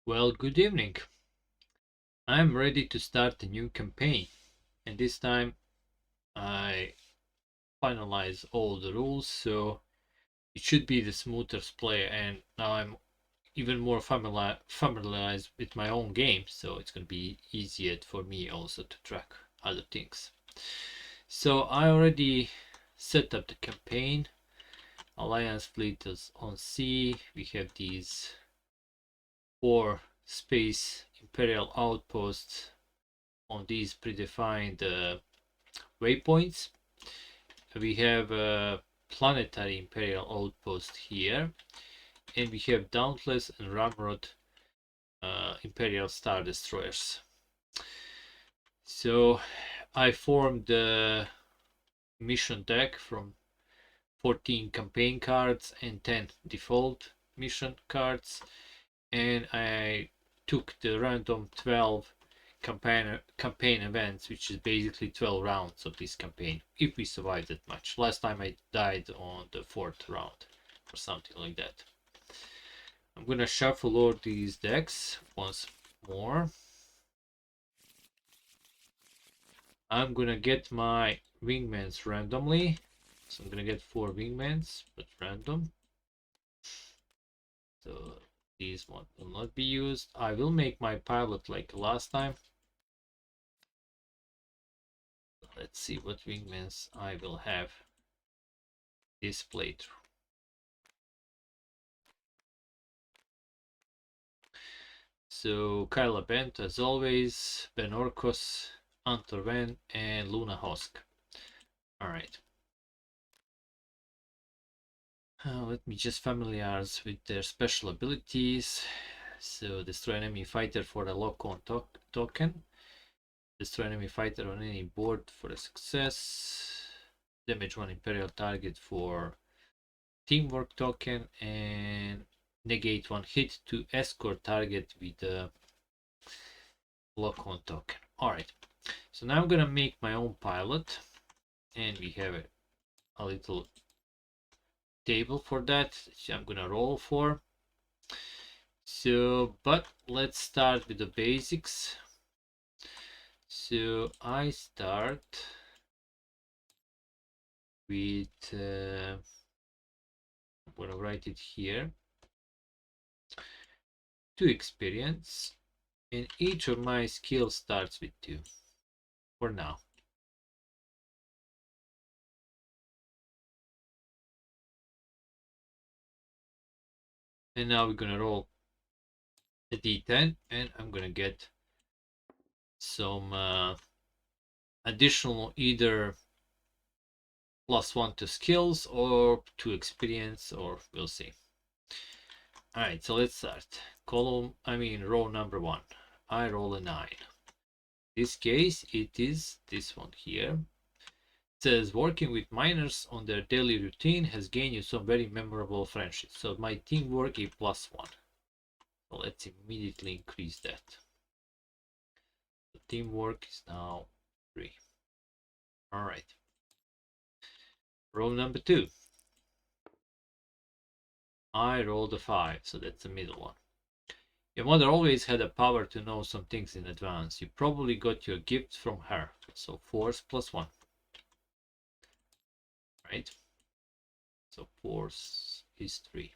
Well, good evening. I'm ready to start a new campaign, and this time I finalize all the rules, so it should be the smoothest play. And now I'm even more familiarized with my own game, so it's going to be easier for me also to track other things. So I already set up the campaign. Alliance fleet is on sea. We have these 4 space imperial outposts on these predefined waypoints. We have a planetary imperial outpost here, and we have Dauntless and Ramrod imperial star destroyers. So I formed the mission deck from 14 campaign cards and 10 default mission cards, and I took the random 12 campaign events, which is basically 12 rounds of this campaign, if we survive that much. Last time I died on the 4th round or something like that. I'm gonna shuffle all these decks once more. I'm gonna get my wingmans randomly, so I'm gonna get 4 wingmans, but random. So these one will not be used. I will make my pilot like last time. Let's see what wingmans I will have this playthrough. So Kyla Bent as always, Ben Orkos, Antor and Luna Hosk. Alright. Let me just familiarize with their special abilities. So destroy enemy fighter for a lock-on token. Destroy enemy fighter on any board for a success. Damage one imperial target for teamwork token, and negate one hit to escort target with a lock-on token. Alright, so now I'm gonna make my own pilot, and we have a little table for that, which I'm gonna roll for. So, but let's start with the basics. So I start with I'm gonna write it here, 2 experience, and each of my skills starts with 2 for now. And now we're gonna roll a d10, and I'm gonna get some additional either +1 to skills or to experience, or we'll see. All right, so let's start. Row number 1. I roll a 9. In this case, it is this one here. It says working with miners on their daily routine has gained you some very memorable friendships. So my teamwork is +1. So let's immediately increase that. The teamwork is now 3. All right. Row number 2. I rolled a 5, so that's the middle one. Your mother always had a power to know some things in advance. You probably got your gift from her. So force +1. Right? So force is 3.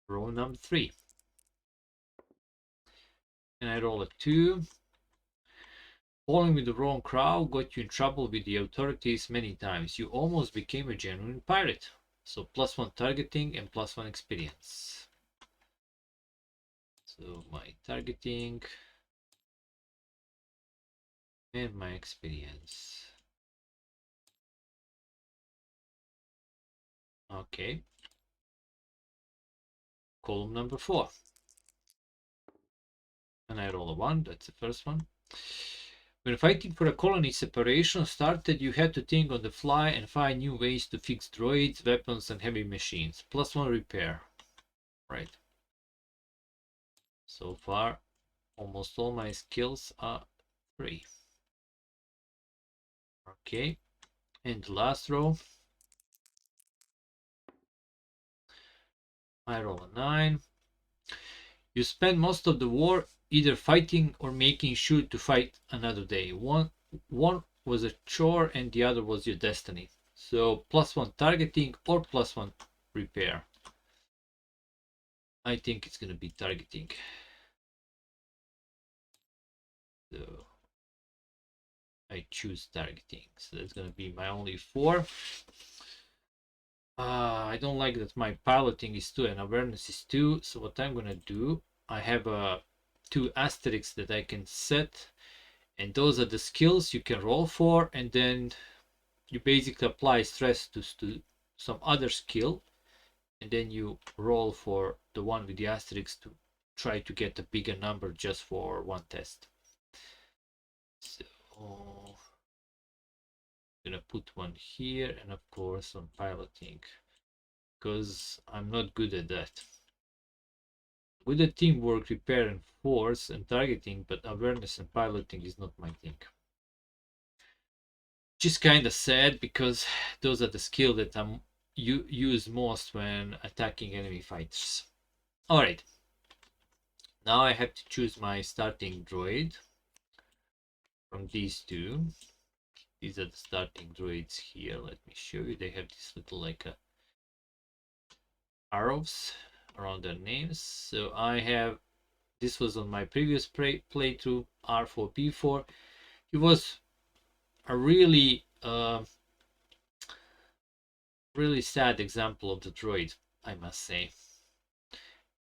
Row number 3. And I roll a 2. Falling with the wrong crowd got you in trouble with the authorities many times. You almost became a genuine pirate. So +1 targeting and +1 experience. So my targeting and my experience. Okay. Column number 4. And I roll a 1, that's the first one. When fighting for a colony separation started, you had to think on the fly and find new ways to fix droids, weapons, and heavy machines. +1 repair. Right. So far, almost all my skills are 3. Okay. And the last row, I roll a 9. You spend most of the war either fighting or making sure to fight another day. One was a chore and the other was your destiny. So +1 targeting or +1 repair. I think it's gonna be targeting. So I choose targeting. So that's gonna be my only 4. I don't like that my piloting is 2 and awareness is 2. So what I'm gonna do, I have 2 asterisks that I can set, and those are the skills you can roll for, and then you basically apply stress to some other skill, and then you roll for the one with the asterisk to try to get a bigger number just for one test. So I'm gonna put one here, and of course on piloting, because I'm not good at that. Good at teamwork, repair, and force and targeting, but awareness and piloting is not my thing. Just kind of sad, because those are the skills that I'm use most when attacking enemy fighters. All right, now I have to choose my starting droid from these 2. These are the starting droids here. Let me show you. They have this little like arrows around their names. So I have, this was on my previous playthrough, R4B4. It was a really really sad example of the droid, I must say,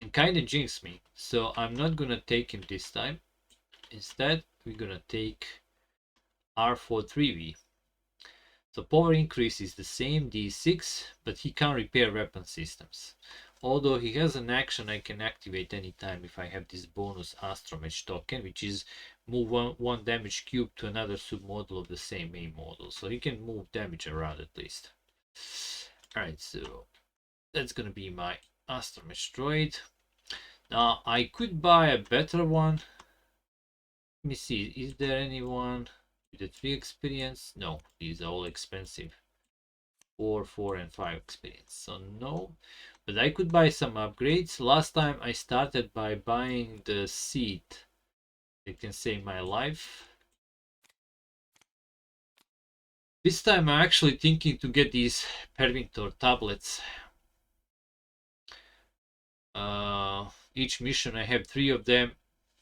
and kind of jinxed me. So I'm not gonna take him this time. Instead, we're gonna take R43V. So power increase is the same, D6, but he can't repair weapon systems. Although he has an action I can activate anytime if I have this bonus Astromech token, which is move one damage cube to another submodel of the same main model. So he can move damage around at least. Alright, so that's gonna be my Astromech droid. Now I could buy a better one. Let me see, is there anyone with a 3 experience? No, these are all expensive. 4, 4, and 5 experience. So no, but I could buy some upgrades. Last time I started by buying the seat. It can save my life. This time I'm actually thinking to get these Pervintor tablets. Each mission I have 3 of them.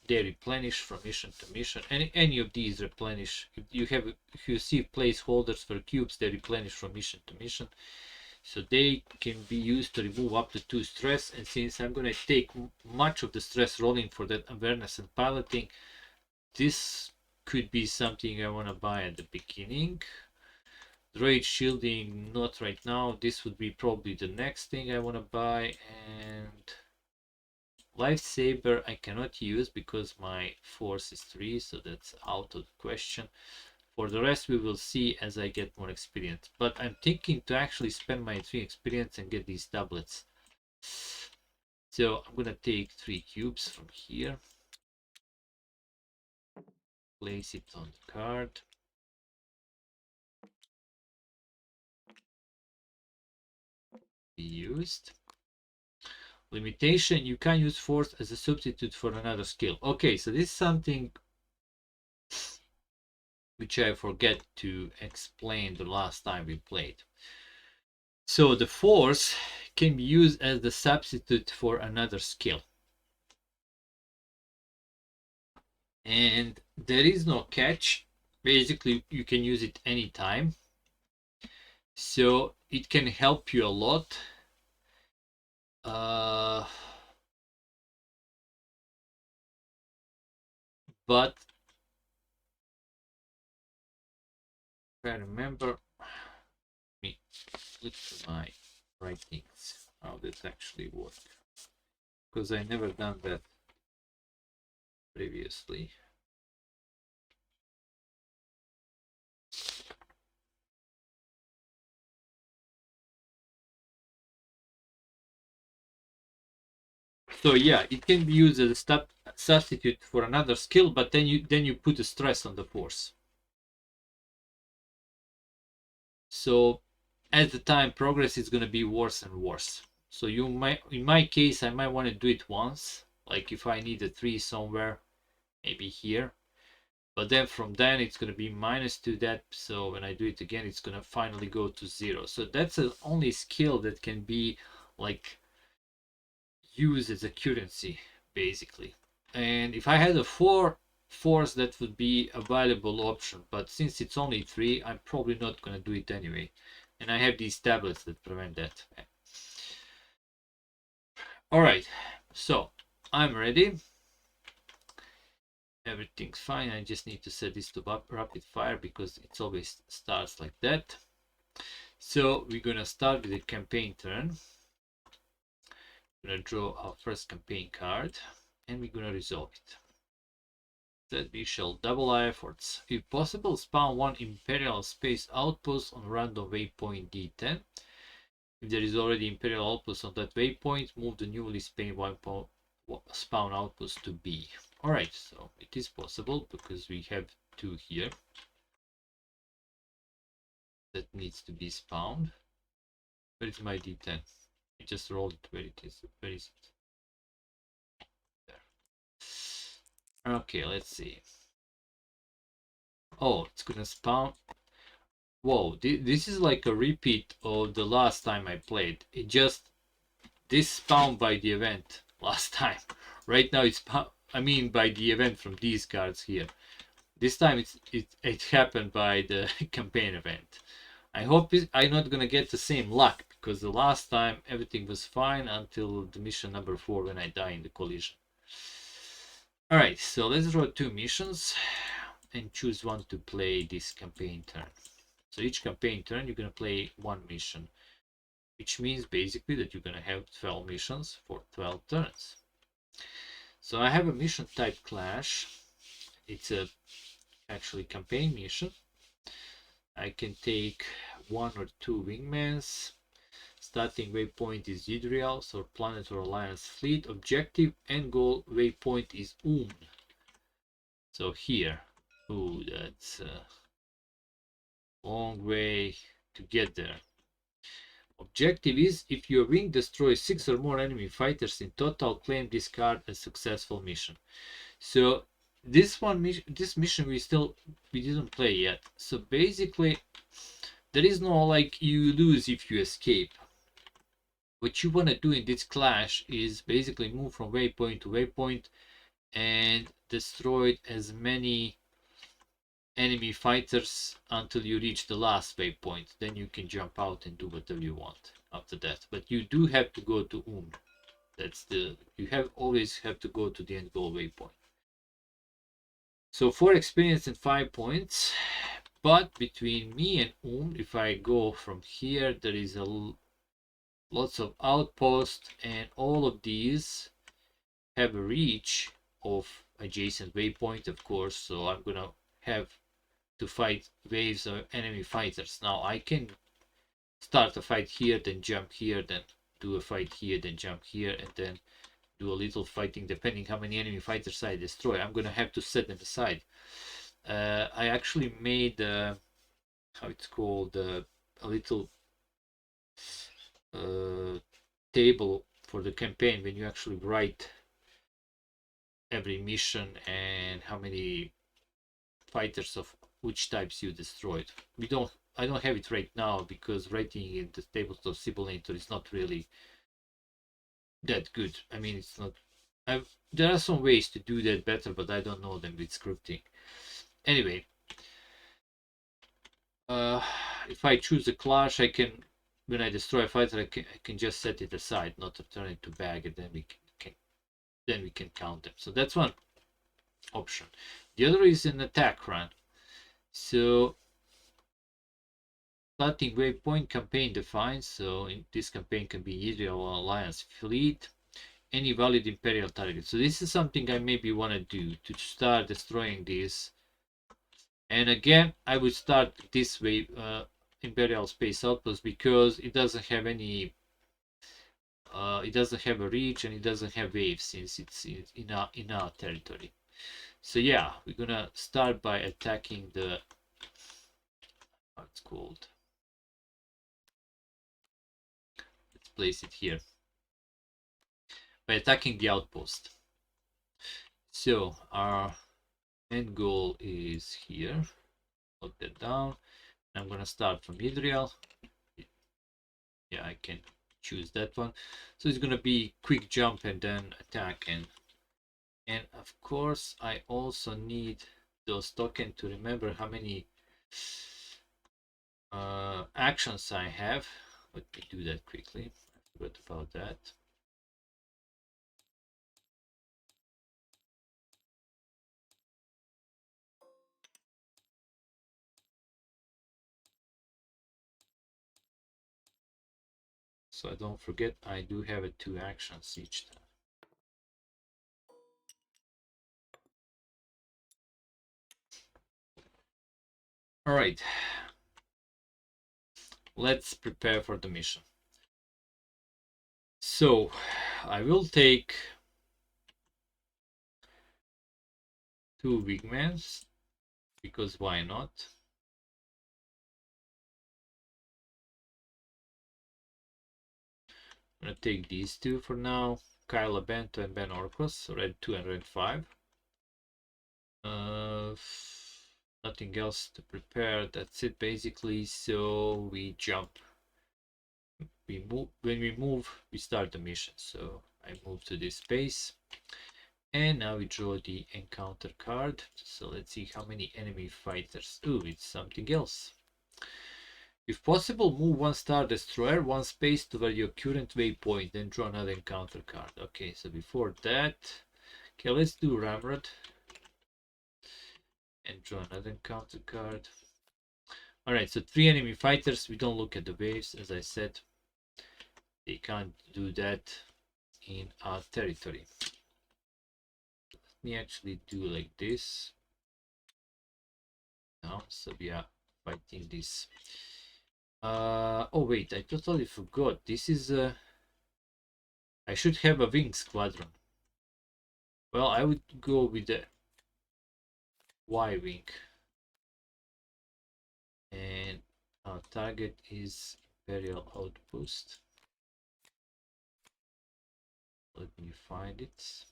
They replenish from mission to mission. Any of these replenish. If you see placeholders for cubes, they replenish from mission to mission. So they can be used to remove up to 2 stress. And since I'm going to take much of the stress rolling for that awareness and piloting, this could be something I want to buy at the beginning. Droid shielding, not right now. This would be probably the next thing I want to buy. And Lifesaver I cannot use because my force is 3, so that's out of the question. For the rest we will see as I get more experience. But I'm thinking to actually spend my 3 experience and get these tablets. So I'm gonna take 3 cubes from here. Place it on the card. Be used. Limitation, you can use force as a substitute for another skill. Okay, so this is something which I forget to explain the last time we played. So the force can be used as the substitute for another skill. And there is no catch. Basically, you can use it anytime. So it can help you a lot. But if I remember, let me look to my writings, how this actually works. Because I never done that previously. So yeah, it can be used as a substitute for another skill, but then you put a stress on the force. So as the time progresses, it's going to be worse and worse. So you might, in my case, I might want to do it once Like if I need a 3 somewhere, maybe here. But then from then it's going to be -2 that. So when I do it again, it's going to finally go to 0. So that's the only skill that can be like used as a currency, basically. And if I had a 4 force, that would be a valuable option. But since it's only 3, I'm probably not going to do it anyway. And I have these tablets that prevent that. Alright, so I'm ready. Everything's fine. I just need to set this to rapid fire because it always starts like that. So we're gonna start with the campaign turn. We're gonna draw our first campaign card and we're gonna resolve it. That we shall double our efforts. If possible, spawn one Imperial space outpost on random waypoint D10. If there is already Imperial outpost on that waypoint, move the newly spawn outpost to B. Alright, so it is possible because we have 2 here that needs to be spawned. Where is my D10? I just rolled it. Where it is? Where is it? There. Okay, let's see. Oh, it's gonna spawn. Whoa, this is like a repeat of the last time I played. It just this spawned by the event last time. Right now it's I mean by the event from these cards here. This time it happened by the campaign event. I hope I'm not gonna get the same luck because the last time everything was fine until the mission number 4 when I die in the collision. Alright, so let's draw 2 missions and choose one to play this campaign turn. So each campaign turn you're gonna play 1 mission, which means basically that you're gonna have 12 missions for 12 turns. So I have a mission type Clash. It's a actually campaign mission. I can take 1 or 2 wingmans. Starting waypoint is Yidriel, so planet or alliance fleet. Objective and goal waypoint is So here, ooh, that's a long way to get there. Objective is if your wing destroys 6 or more enemy fighters in total, claim this card as successful mission. So this mission we didn't play yet. So basically there is no like you lose if you escape. What you want to do in this clash is basically move from waypoint to waypoint and destroy as many enemy fighters until you reach the last waypoint. Then you can jump out and do whatever you want after that. But you do have to go to That's always have to go to the end goal waypoint. So 4 experience and 5 points. But between me and if I go from here, there is lots of outposts, and all of these have a reach of adjacent waypoint, of course. So I'm gonna have to fight waves of enemy fighters. Now I can start a fight here, then jump here, then do a fight here, then jump here, and then do a little fighting depending how many enemy fighters I destroy. I'm gonna have to set them aside. I actually made how it's called a little table for the campaign when you actually write every mission and how many fighters of which types you destroyed. I don't have it right now because writing in the tables of Sibylinator is not really that good. I mean, it's not. There are some ways to do that better, but I don't know them with scripting. Anyway, if I choose a clash, I can, when I destroy a fighter, I can just set it aside, not to turn it to bag, and then we can count them. So that's one option. The other is an attack run. So starting waypoint campaign defined. So in this campaign can be either alliance fleet, any valid imperial target. So this is something I maybe want to do to start destroying these. And again, I would start this way, imperial space outpost, because it doesn't have any. It doesn't have a reach and it doesn't have waves since it's in our territory. So yeah, we're gonna start by attacking the, how it's called. Let's place it here. By attacking the outpost. So our end goal is here. Lock that down. I'm gonna start from Idrial. Yeah, I can choose that one. So it's gonna be quick jump and then attack, and of course I also need those tokens to remember how many actions I have. Let me do that quickly. I forgot about that. So I don't forget, I do have 2 actions each time. All right, let's prepare for the mission. So I will take 2 wingmans, because why not? I'm gonna take these 2 for now. Kyla Bento and Ben Orkos, red 2 and red 5. Nothing else to prepare. That's it basically. So we jump. We move. When we move, we start the mission. So I move to this space, and now we draw the encounter card. So let's see how many enemy fighters. Ooh, it's something else. If possible, move 1 star destroyer 1 space to where your current waypoint, then draw another encounter card. Okay, so before that, okay, let's do Ramrod and draw another encounter card. All right, so 3 enemy fighters. We don't look at the waves, as I said. They can't do that in our territory. Let me actually do like this. Now, so we are fighting this. Oh wait, I totally forgot. This is I should have a wing squadron. Well, I would go with the Y wing, and our target is Imperial Outpost. Let me find it.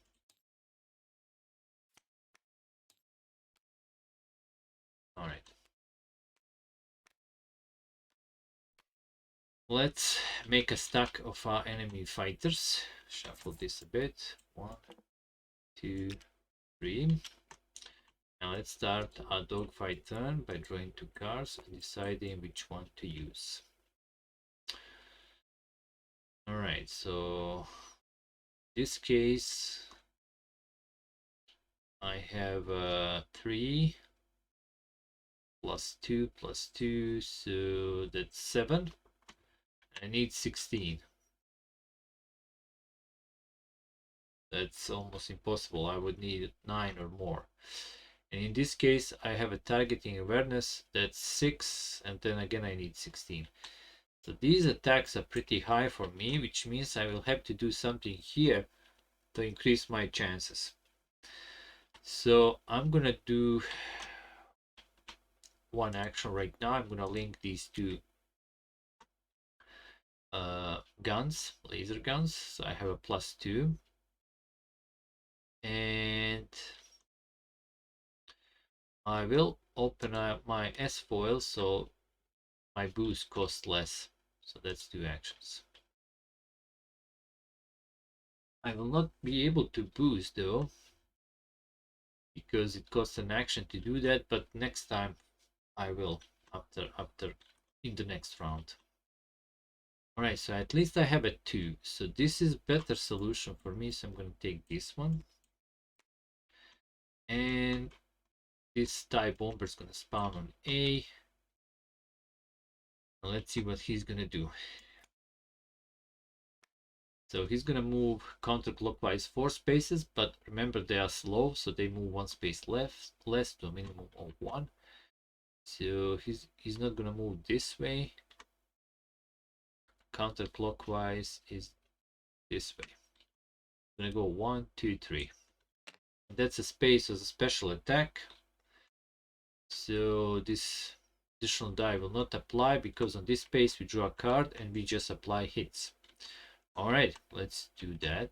All right. Let's make a stack of our enemy fighters. Shuffle this a bit. 1, 2, 3. Now let's start our dogfight turn by drawing 2 cards and deciding which one to use. Alright, so in this case I have 3 plus 2 plus 2, so that's 7. I need 16. That's almost impossible. I would need 9 or more. And in this case, I have a targeting awareness that's 6, and then again I need 16. So these attacks are pretty high for me, which means I will have to do something here to increase my chances. So I'm gonna do one action right now. I'm gonna link these 2 guns, laser guns. So I have a +2, and I will open up my S foil so my boost costs less. So that's 2 actions. I will not be able to boost though, because it costs an action to do that, but next time I will, after in the next round. Alright, so at least I have a 2. So this is better solution for me, so I'm going to take this one. And this TIE bomber is going to spawn on A. Now let's see what he's going to do. So he's going to move counterclockwise 4 spaces, but remember they are slow, so they move 1 space less to a minimum of 1. So he's not going to move this way. Counterclockwise is this way. I'm going to go 1, 2, 3. That's a space as a special attack. So this additional die will not apply, because on this space we draw a card and we just apply hits. Alright, let's do that.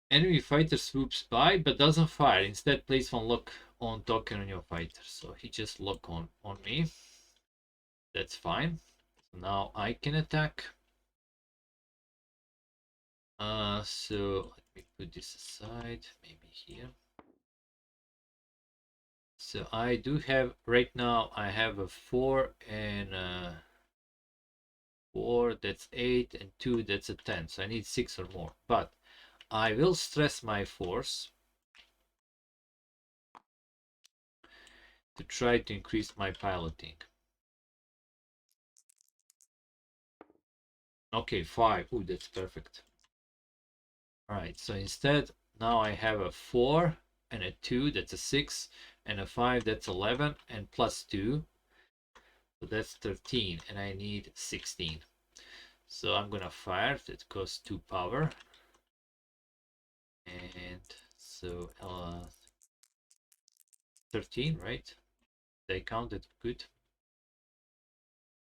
Enemy fighter swoops by but doesn't fire. Instead, place one lock on token on your fighter. So he just lock on me. That's fine. So now I can attack. So let me put this aside, maybe here. So I do have right now. I have a 4 and 4. That's 8 and 2. That's a 10. So I need 6 or more. But I will stress my force to try to increase my piloting. Okay, 5. Ooh, that's perfect. All right, so instead, now I have a 4 and a 2, that's a 6, and a 5, that's 11, and plus 2, so that's 13, and I need 16. So I'm gonna fire, that costs 2 power. And so 13, right? They counted good.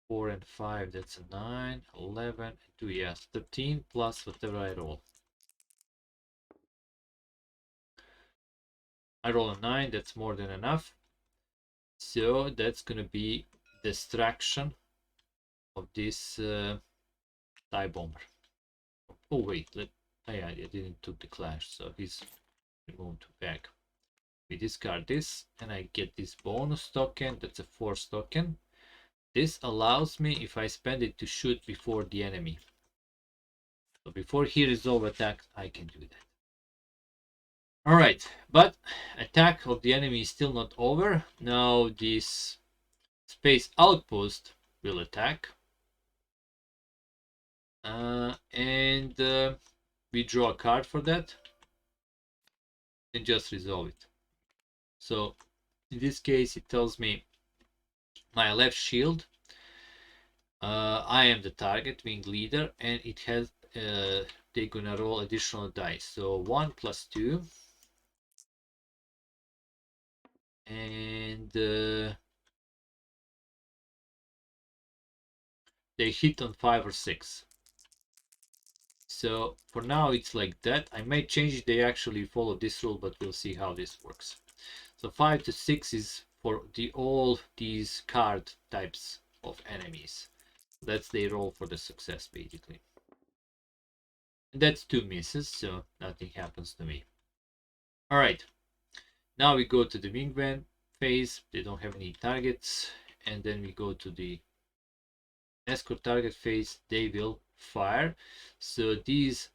4 and 5, that's a 9, 11, and 2, yes, 13 plus whatever I roll. I roll a 9, that's more than enough. So that's gonna be distraction of this TIE bomber. Oh wait, yeah, I didn't took the clash, so he's removed back. We discard this, and I get this bonus token. That's a force token. This allows me, if I spend it, to shoot before the enemy. So before he resolve attack, I can do that. All right, but attack of the enemy is still not over. Now this space outpost will attack. And we draw a card for that and just resolve it. So in this case, it tells me my left shield. I am the target, wing leader, and it has they're gonna roll additional dice. So 1 plus 2, and they hit on 5 or 6. So for now it's like that. I may change it. They actually follow this rule, but we'll see how this works. So 5 to 6 is for all these card types of enemies. That's their roll for the success, basically. And that's 2 misses, so nothing happens to me. All right, now we go to the wingman phase. They don't have any targets, and then we go to the escort target phase. They will fire. So these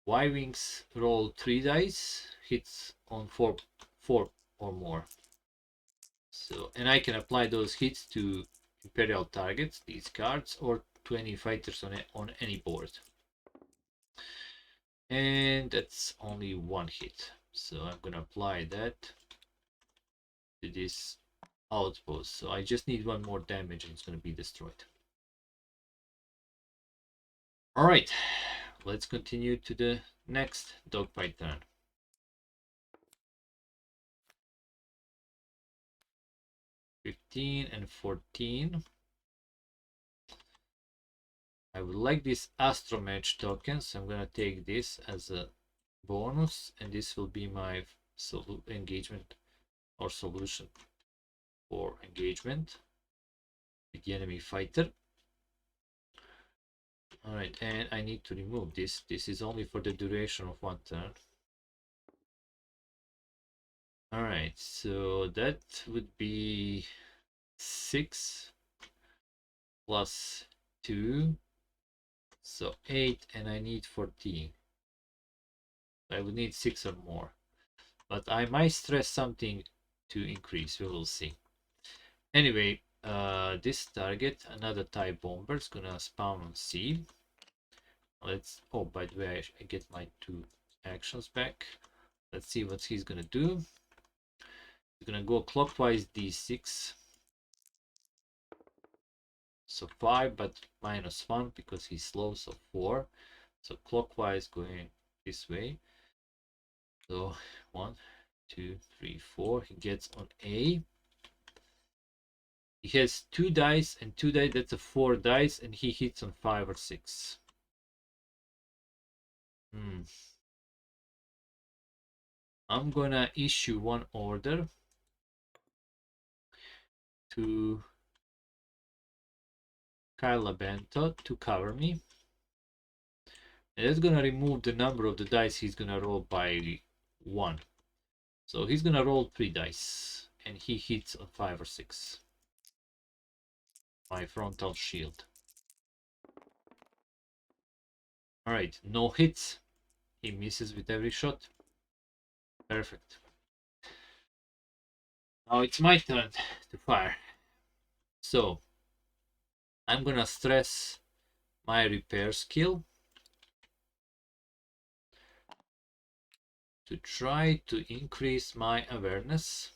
Y-wings roll 3 dice, hits on 4 or more. So, and I can apply those hits to Imperial targets, these cards, or to any fighters on any board. And that's only 1 hit. So I'm gonna apply that to this outpost. So I just need 1 more damage and it's gonna be destroyed. Alright, let's continue to the next dogfight turn. $15 and $14. I would like this Astromech token, so I'm gonna take this as a bonus, and this will be my engagement or solution for engagement with the enemy fighter. All right, and I need to remove this. This is only for the duration of 1 turn. All right, so that would be 6 plus 2, so 8, and I need 14. I would need 6 or more, but I might stress something to increase. We will see. Anyway, this target, another TIE bomber, is gonna spawn on C. Let's. Oh, by the way, I get my 2 actions back. Let's see what he's gonna do. He's gonna go clockwise D6. So 5, but minus 1 because he's slow, so 4. So clockwise going this way. So 1, 2, 3, 4. He gets on A. He has 2 dice and 2 dice. That's a 4 dice, and he hits on 5 or 6. I'm gonna issue one order to Kyle Bento to cover me. And it's gonna remove the number of the dice he's gonna roll by 1. So he's gonna roll 3 dice, and he hits on 5 or 6. My frontal shield. Alright, no hits. He misses with every shot. Perfect. Now it's my turn to fire. So I'm gonna stress my repair skill to try to increase my awareness.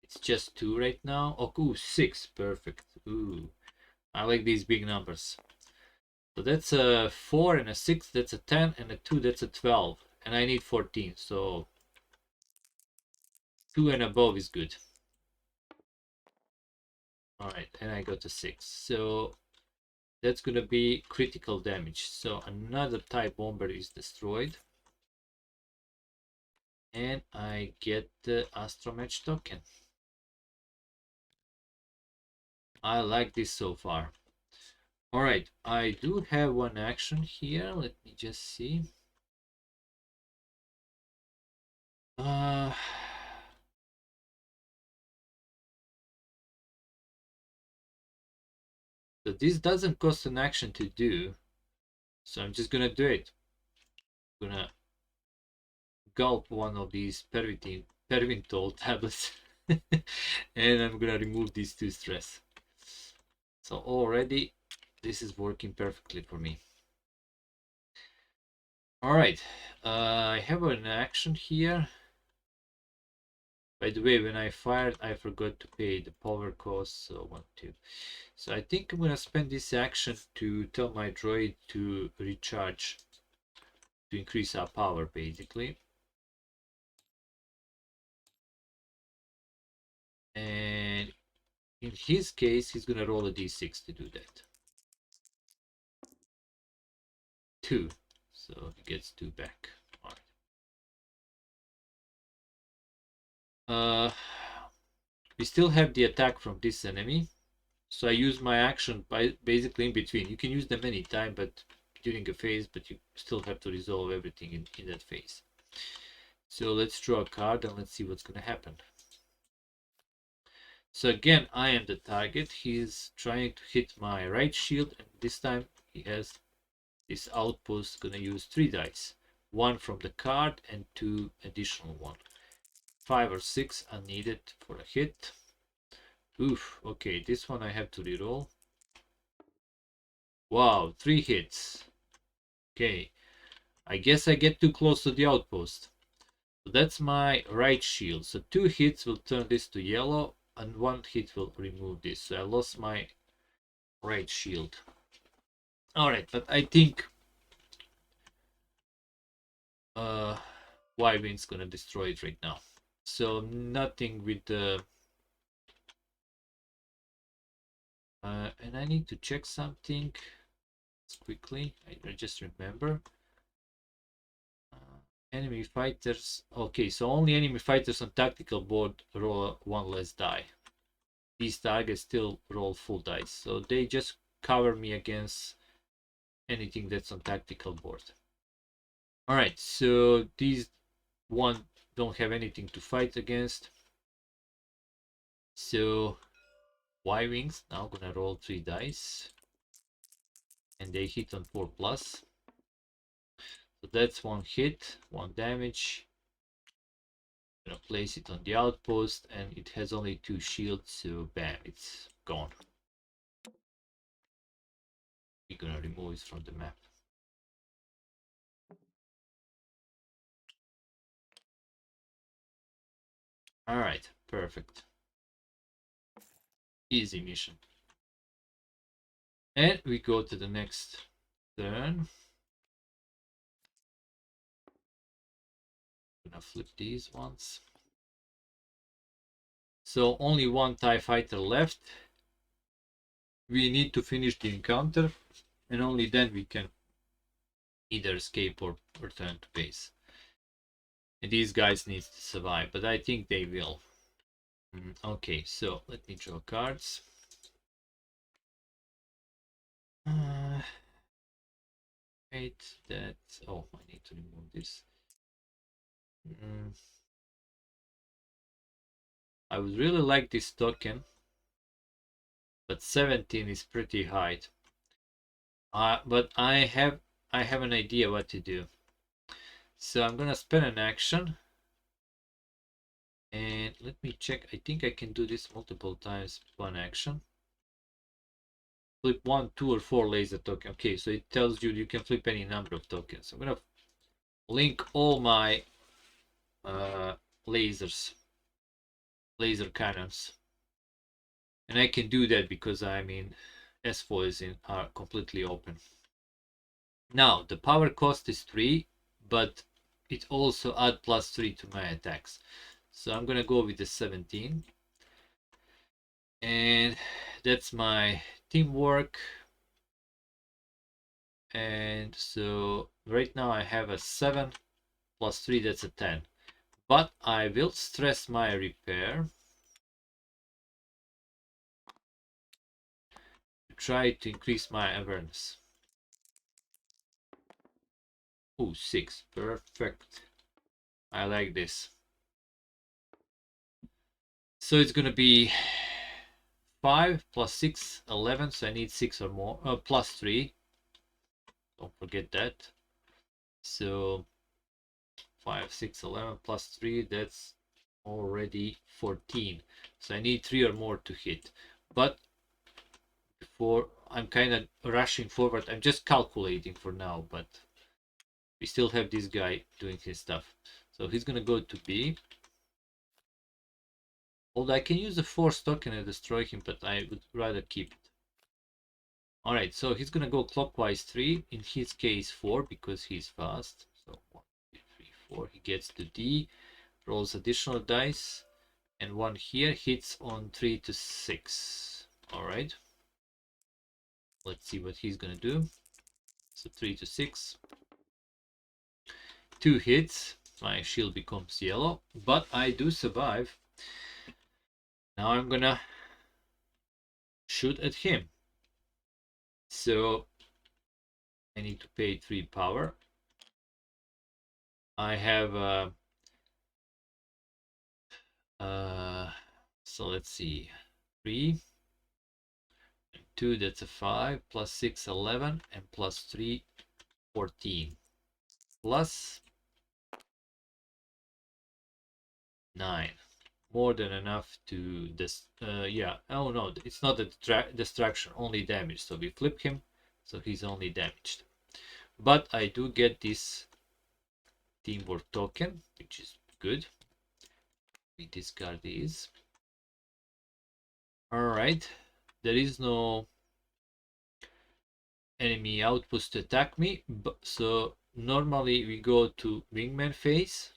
It's just 2 right now. Oh, ooh, 6. Perfect. Ooh, I like these big numbers. So that's a 4 and a 6. That's a 10 and a 2. That's a 12. And I need 14. So 2 and above is good. Alright, and I got a 6. So that's gonna be critical damage. So another TIE bomber is destroyed. And I get the Astromech token. I like this so far. Alright, I do have one action here. Let me just see. So this doesn't cost an action to do. So I'm just gonna do it. I'm gonna gulp one of these Pervintol tablets. And I'm gonna remove these 2 stress. So already this is working perfectly for me. Alright, I have an action here. By the way, when I fired, I forgot to pay the power cost, so 1, 2. So I think I'm gonna spend this action to tell my droid to recharge, to increase our power, basically. And in his case, he's gonna roll a d6 to do that. 2. So he gets 2 back. Alright. We still have the attack from this enemy. So I use my action basically in between. You can use them anytime, but during a phase, but you still have to resolve everything in that phase. So let's draw a card and let's see what's gonna happen. So again, I am the target. He's trying to hit my right shield, and this time he has this outpost gonna use 3 dice. 1 from the card and 2 additional 1. 5 or 6 are needed for a hit. Oof, okay, this one I have to reroll. Wow, 3 hits. Okay, I guess I get too close to the outpost. So that's my right shield. So 2 hits will turn this to yellow, and 1 hit will remove this. So I lost my right shield. Alright, but I think Y-Wing's gonna destroy it right now. So nothing with the... and I need to check something quickly. I just remember. Enemy fighters. Okay, so only enemy fighters on tactical board roll 1 less die. These targets still roll full dice, so they just cover me against anything that's on tactical board. Alright, so these one don't have anything to fight against. So Y-Wings now gonna roll 3 dice. And they hit on 4+. So that's 1 hit, 1 damage. I'm gonna place it on the outpost, and it has only 2 shields, so bam, it's gone. We're gonna remove it from the map. Alright, perfect. Easy mission. And we go to the next turn. I'm gonna flip these ones. So only 1 TIE fighter left. We need to finish the encounter, and only then we can either escape or return to base. And these guys need to survive, but I think they will. Okay, so let me draw cards. Wait, that. Oh, I need to remove this. I would really like this token, but 17 is pretty high. But I have an idea what to do. So I'm gonna spend an action, and let me check. I think I can do this multiple times with one action. Flip 1, 2, or 4 laser token. Okay, so it tells you you can flip any number of tokens. I'm gonna link all my laser cannons, and I can do that because I'm in S4 are completely open. Now the power cost is 3, but it also adds +3 to my attacks. So I'm gonna go with the 17, and that's my teamwork. And so right now I have a 7 +3, that's a 10. But I will stress my repair to try to increase my awareness. Oh, 6, perfect. I like this. So it's gonna be 5 + 6, 11. So I need 6 or more. +3. Don't forget that. So 5, 6, 11 +3. That's already 14. So I need 3 or more to hit. But before I'm kind of rushing forward, I'm just calculating for now. But we still have this guy doing his stuff. So he's gonna go to B. Although I can use the force token and destroy him, but I would rather keep it. Alright, so he's gonna go clockwise 3, in his case 4, because he's fast. So 1, 2, 3, 4. He gets to D, rolls additional dice, and 1 here hits on 3 to 6. Alright. Let's see what he's gonna do. So 3 to 6. 2 hits. My shield becomes yellow, but I do survive. Now I'm gonna shoot at him. So I need to pay 3 power. I have so let's see, 3 and 2, that's a 5, +6, 11, and +3, 14, plus 9. More than enough to this. Yeah, oh no, it's not a destruction, only damage. So we flip him, so he's only damaged. But I do get this teamwork token, which is good. We discard these. Alright, there is no enemy outpost to attack me, so normally we go to wingman phase.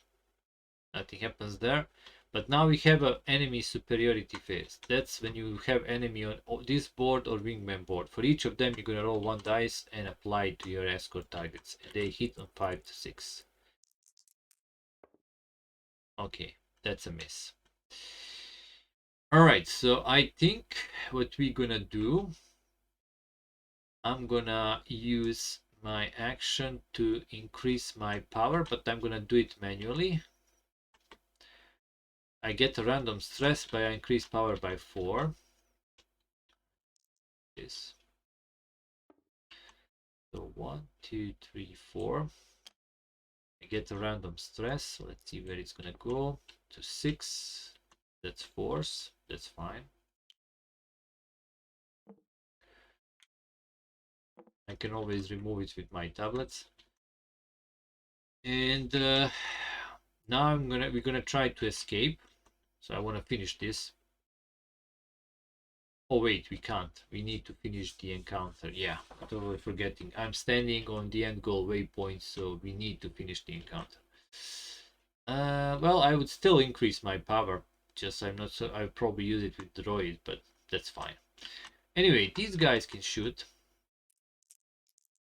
Nothing happens there. But now we have an enemy superiority phase. That's when you have enemy on this board or wingman board. For each of them, you're gonna roll 1 dice and apply it to your escort targets. And they hit on 5 to 6. Okay, that's a miss. Alright, so I think what we're gonna do, I'm gonna use my action to increase my power, but I'm gonna do it manually. I get a random stress by I increase power by 4. Yes. So 1, 2, 3, 4. I get a random stress. So let's see where it's gonna go. To 6. That's force. That's fine. I can always remove it with my tablets. And now we're gonna try to escape. So I want to finish this. Oh wait, we can't. We need to finish the encounter. Yeah, totally forgetting. I'm standing on the end goal waypoint, so we need to finish the encounter. Well, I would still increase my power. Just I'm not so. I'll probably use it with droid, but that's fine. Anyway, these guys can shoot,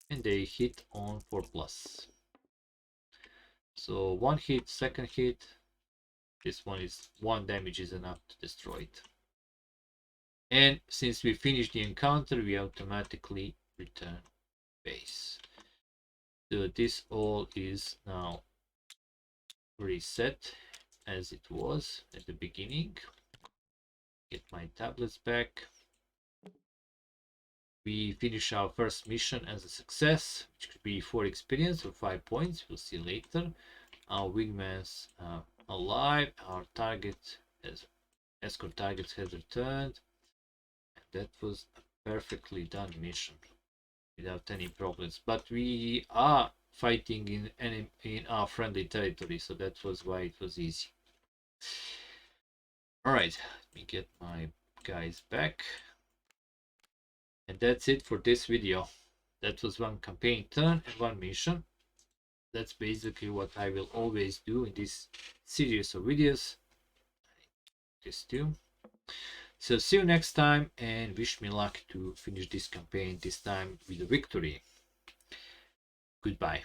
and they hit on 4+. So one hit, second hit. This one is 1 damage is enough to destroy it. And since we finished the encounter, we automatically return base. So this all is now reset as it was at the beginning. Get my tablets back. We finish our first mission as a success, which could be 4 experience or 5 points. We'll see later. Our wingman's alive. Our target has escort targets has returned. And that was a perfectly done mission without any problems. But we are fighting in our friendly territory, so that was why it was easy. All right, let me get my guys back. And that's it for this video. That was one campaign turn and one mission. That's basically what I will always do in this series of videos. This too. So see you next time and wish me luck to finish this campaign, this time with a victory. Goodbye.